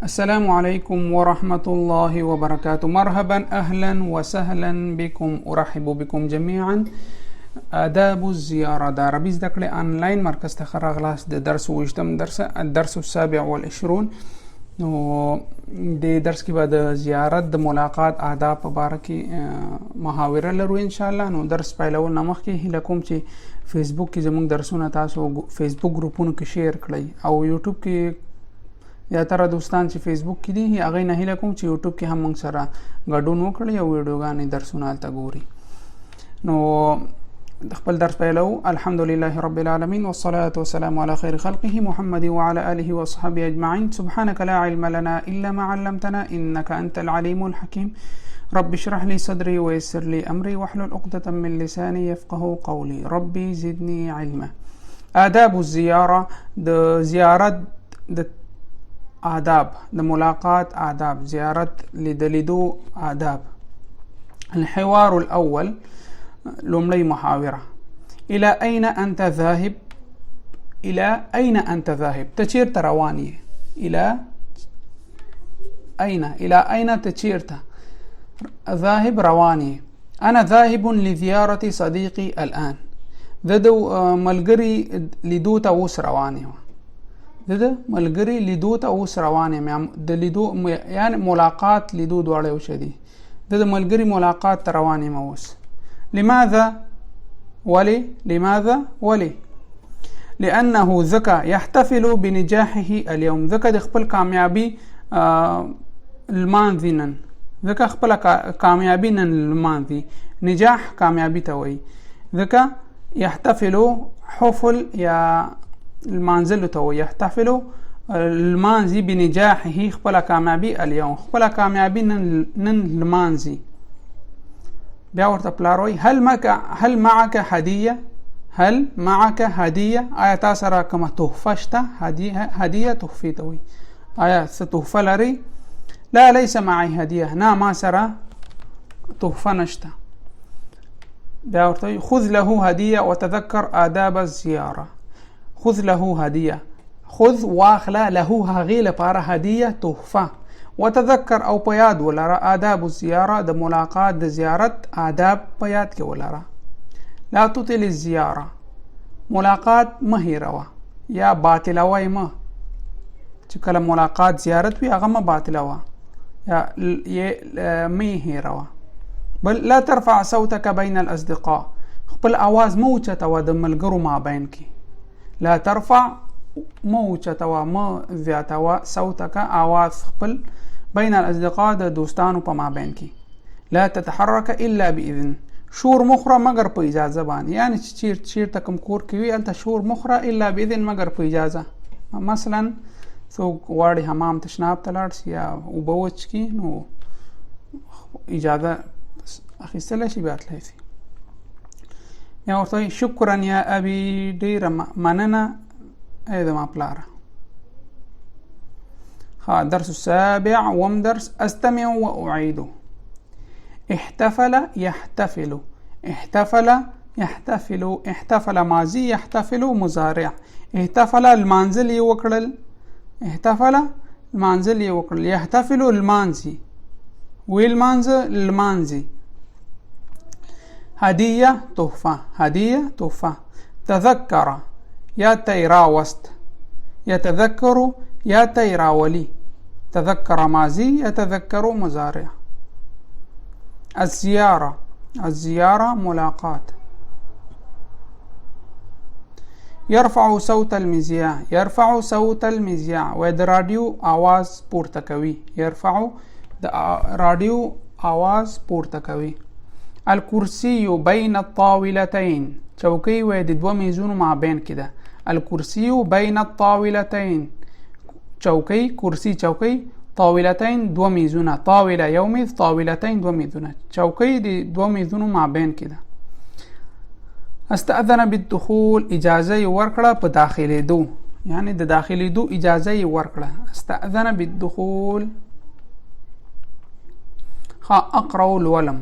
السلام عليكم ورحمة الله وبركاته. مرحبا أهلا وسهلا بكم. أرحب بكم جميعا. آداب الزيارة د عربي زده کړې آنلاین مرکز ته راغلاست د درس وشتم الدرس السابع والعشرون. نو د درس کې به د زیارت د ملاقات آداب په باره کې محاوره لرو ان شاء الله. نو درس پیلول نه مخکې هیله کوم چې فیسبوک کې زموږ درسونه تاسو فیسبوک گروپونو کې شیر کړئ او یوټیوب کې یا تر دوستان چې فیسبوک کې دي هغه نه هیله کوم چې یوټیوب کې هم موږ سره ګډون وکړي او ویډیوګانې درسونه هلته ګوري. نو خپل درس پیلو. الحمدلله رب العالمین والصلاة والسلام على خير خلقه محمد وعلى آله وصحبه أجمعين. سبحانك لا علم لنا إلا ما علمتنا إنك أنت العليم الحكيم. رب اشرح لي صدري ويسر لي أمري واحلل عقدة من لساني يفقه قولي. ربي زدني علما. آداب الزيارة د زیارت د آداب د ملاقات آداب زیارت لیدو آداب. الحوار الأول لومړی محاوره. إلى أين أنت ذاهب؟ إلى أين أنت ذاهب؟ ته چیرته روان یې؟ إلى أين ته چیرته؟ ذاهب روان یې. أنا ذاهب لزيارة صديقي الآن. د ملګري لیدو ته اوس روان یم. د ملګري لیدو ته اوس روان یم. د لیدو یعنی ملاقات لیدو دواړه یو شی دي. د ملګري ملاقات ته روان یم اوس. لماذا؟ ولي؟ لأنه ذكى يحتفل بنجاحه اليوم. ذكى د خپل کامیابی المانځي نن. ذكى خپل کامیابی نن المانځي. نجاح کامیابی ته وایي. ذكى يحتفل حفل یا المانزل تو يحتفل المانزي بنجاحه خپل کامیابی اليوم. خپل کامیابی نن المانزي. بیا ورته پلاروي هل معك هديه؟ هل معك هديه؟ آیا تاسو سره کومه تحفه شته؟ هديه تحفه ته وي. آیا څه تحفه لري؟ لا ليس معي هديه. نه ما سره تحفه نشته. بیا ورته خذ له هديه وتذكر آداب الزياره. خذ له هديه. خذ واخله له هغې لپاره هديه تحفه. وتذكر او په یاد ولره آداب الزیاره د ملاقات د زیارت آداب په یاد کې ولره. لا تطل الزیاره. ملاقات مه هیروه یا باطلوه یې مه. چې کله ملاقات زیارت وي هغه مه باطلوه یا مه هیروه. بل لا ترفع صوتك بين الأصدقاء. خپل آواز مه اوچتوه د ملګرو مابین کې. لا ترفع مه اوچتوه مه زیاتوه صوتک آواز خپل بین الاصدقاء د دوستانو په مابین کې. لا تتحرك الا باذن. شور مخره مگر په اجازه باندې. یعنی چې چیرته کوم کور کې وي هلته شور مخره الا باذن مگر په اجازه. مثلا څوک غواړي حمام تشناب ته لاړ شي یا اوبه وڅښي نو اجازه اخیستلی شي بیا تللی شي. یا ورته شکرا یا ابي ډېره مننه ای زما پلاره. درس السابع ومدرس استمع وأعيده. احتفل يحتفل. احتفل ماضي يحتفل مضارع. احتفل المانزل وکړل. يحتفل المانزي والمانزي. هدية تحفة. تذكر یا تیراوست. يتذكر یا تیراولی. تذكر ماضي يتذكر مضارع. الزيارة ملاقات. يرفع صوت المذياع و د رادیو آواز پورته کوي. يرفع د رادیو آواز پورته کوي. الكرسي بين الطاولتين. چوکۍ و د دوه میزونو مابین کې ده. الكرسي بين الطاولتين. چوکۍ طاولتين دوه میزونه. طاوله یو میز طاولتين دوه میزونه. چوکۍ د دوه میزونو مابین کې ده. استأذن بالدخول. اجازه یې ورکړه په داخلېدو. یعنی د داخلېدو اجازه یې ورکړه. استأذن بالدخول. اقرأ الولم.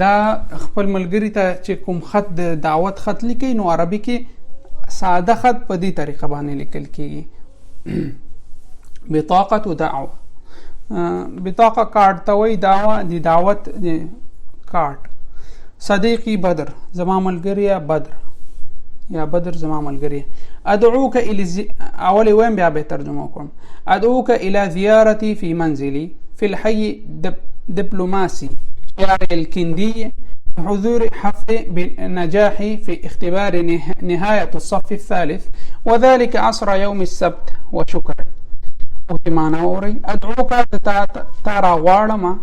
دا خپل ملګری ته چې کوم خط د دعوت خط لیکي نو عربي کې ساده خط په دې طریقه باندې لیکل کېږي. بطاقة دعوة. بطاقة کارت ته وایي، دعوه د دعوت کارت. صدیقي بدر، زما ملګریه بدر، یا بدر زما ملګریه. ادعوك الى اولي وين بیا به ترجمه کوم. ادعوك الى زيارتي في منزلي في الحي دبلوماسي شارع الكندي حضور حفل بنجاحي في اختبار نهاية الصف الثالث، وذلك عصر يوم السبت، وشكرا. وتمانوري أدعوك ترى غارما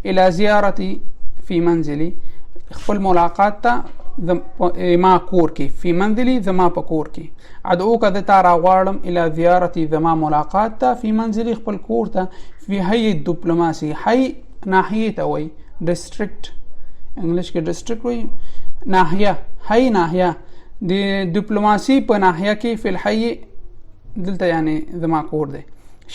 إلى زيارتي في منزلي خپل ملاقات ما كوركي في منزلي ذما بكوركي. أدعوك ترى غارم إلى زيارتي ذما ملاقات في منزلي خپل كورتا في هي الدبلوماسي. حي ناحية وي district انګلیش کې ډیسټریکټ وي، ناحیه هي ناحیه د ډیپلوماسي په ناحیه کې فی الحي دلته یعنی زما کور دی.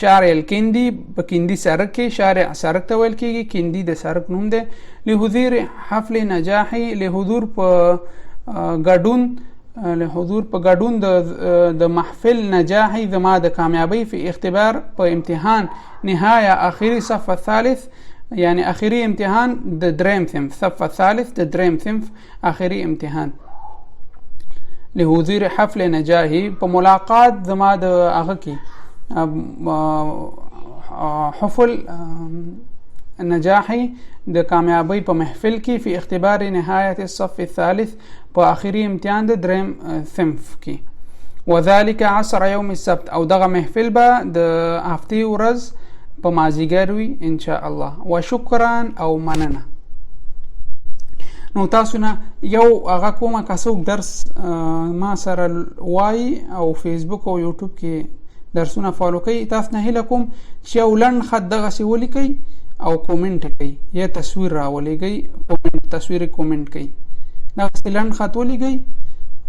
شارع الکندي په کندي سړک کې، شارع سړک ته ویل کېږي، کندي د سړک نوم دی. لحضور حفل نجاحي، لحضور په ګډون د محفل نجاحي زما د کامیابی فی اختبار په امتحان نهایه آخري صف الثالث، يعني آخري امتحان د دريم صنف، صف الثالث د دريم صنف آخري امتحان. لحضور حفل نجاحي په ملاقات زما د هغه کې حفل نجاحي د کامیابی په محفل کې فی اختبار نهایت الصف الثالث په آخري امتحان د دريم صنف کې. وذلك عصر يوم السبت، او دغه محفل به د هفتې ورځ په مازیګر وي ان شاء الله. وشکرا او مننه. نو تاسو نه یو هغه کومه کڅوک درس ما سره وای او فیسبوک او یوټیوب کې درسونه فالو کوي، تاسو نه هیله کوم چې یو لنډ خط دغه سی ولیکئ او کومنټ کوي یا تصویر راولېږئ، تصویر کومنټ کوي. دغه سی لنډ خط ولیکئ،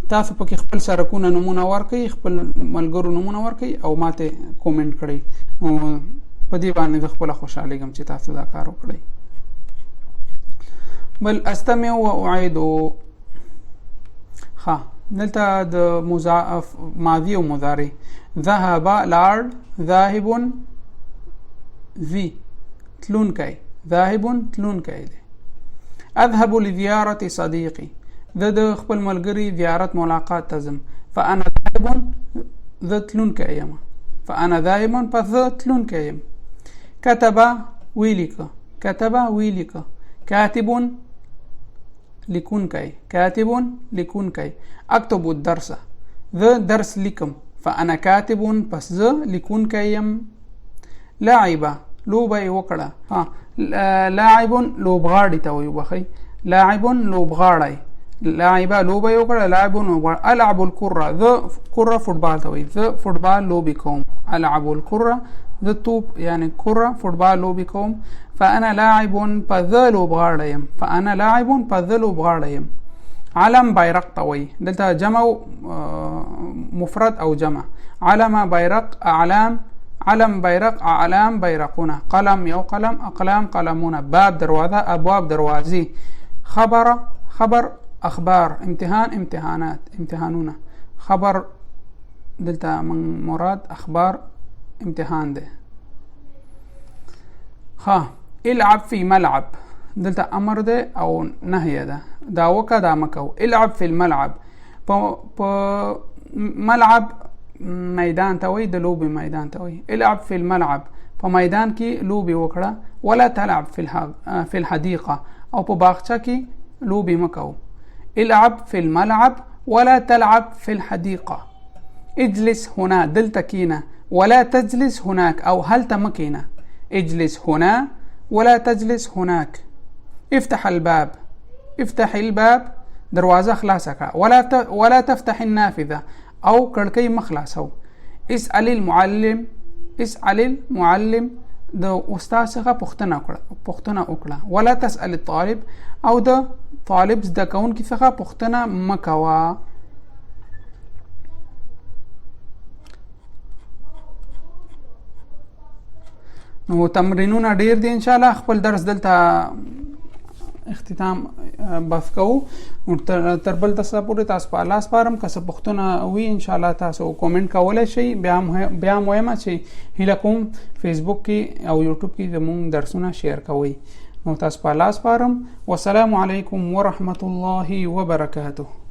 تاسو پکې خپل سرکونه نمونه ورکړئ، خپل ملګرو نمونه ورکړئ او ماته کومنټ کړئ. په دې باندې زه خپله خوشحالیږم چې تاسو دا کار وکړئ. بل استمع و اعيد. دلته د ماضي او مضارع. ذهب لاړ، ذاهب ذي تلونکی، ذاهب تلونکی دی. اذهب لزيارة صديقي، زه د خپل ملګري زیارت ملاقات ته ځم. فانا ذاهب، زه تلونکی یم. فانا ذاهب، پس زه تلونکی یم. كتب ویلیک، كتب ویلیک. كاتب لیکونکی، كاتب لیکونکی. اكتب الدرس، زه درس لیکم. فانا كاتب، پس زه لیکونکی یم. لاعب، لوبه یې وکړه. لاعب لوبغاړي ته وایي، بخی لاعب لوبغاړی، لاعب لوبه یې وکړه، لاعب لوبغاړی. العب الكره، زه کره فوټبال ته وایي، زه فوټبال لوبې کوم. العب الكره، زه توپ یعنی کره فوټبال لوبې کوم. فانا لاعب، پس زه لوبغاړی یم. فانا لاعب، پس زه لوبغاړی یم. علم بیرق ته وایي، دلته جمع مفرد او جمع. علم بیرق، اعلام، علم بیرق، اعلام بیرقونه. قلم یو قلم، اقلام قلمونه. باب دروازه، ابواب دروازې. خبر خبر، اخبار. امتحان امتحانات، امتحانونه. خبر دلته من مراد اخبار امتحان ده. العب في ملعب، دلته امر ده او نهی ده، دا وکه دا مکو. العب في الملعب، په ملعب میدان ته وایي، د لوبې میدان ته وایي. العب في الملعب، په میدان کې لوبې وکړه. ولا تلعب في الحديقه، او په باغچه کې لوبې مکو. العب في الملعب ولا تلعب في الحديقه. اجلس هنا، دلته کینه. ولا تجلس هناك، او هلته مکینه. اجلس هنا ولا تجلس هناك. افتح الباب، افتح الباب، دروازه خلاصه کړه. ولا تفتح النافذه، او کړکۍ مخلاصو. اسأل المعلم، اسأل المعلم، د استاد څخه پوښتنه وکړه. ولا تسأل الطالب، او د طالب زده کوونکي څخه پوښتنه مکوه. نو تمرینونه ډیر دي ان شاء الله. خپل درس دلته اختتام بحث کوو. تر بل تاسو پورې تاسو په الله سپارم. که څه پوښتنه وي ان شاء الله تاسو کومنټ کولای شئ. بیا وایم چې هیله کوم فیسبوک کې او یوټیوب کې زموږ درسونه شیر کوئ. نو تاسو په الله سپارم. والسلام علیکم ورحمت الله وبرکاته.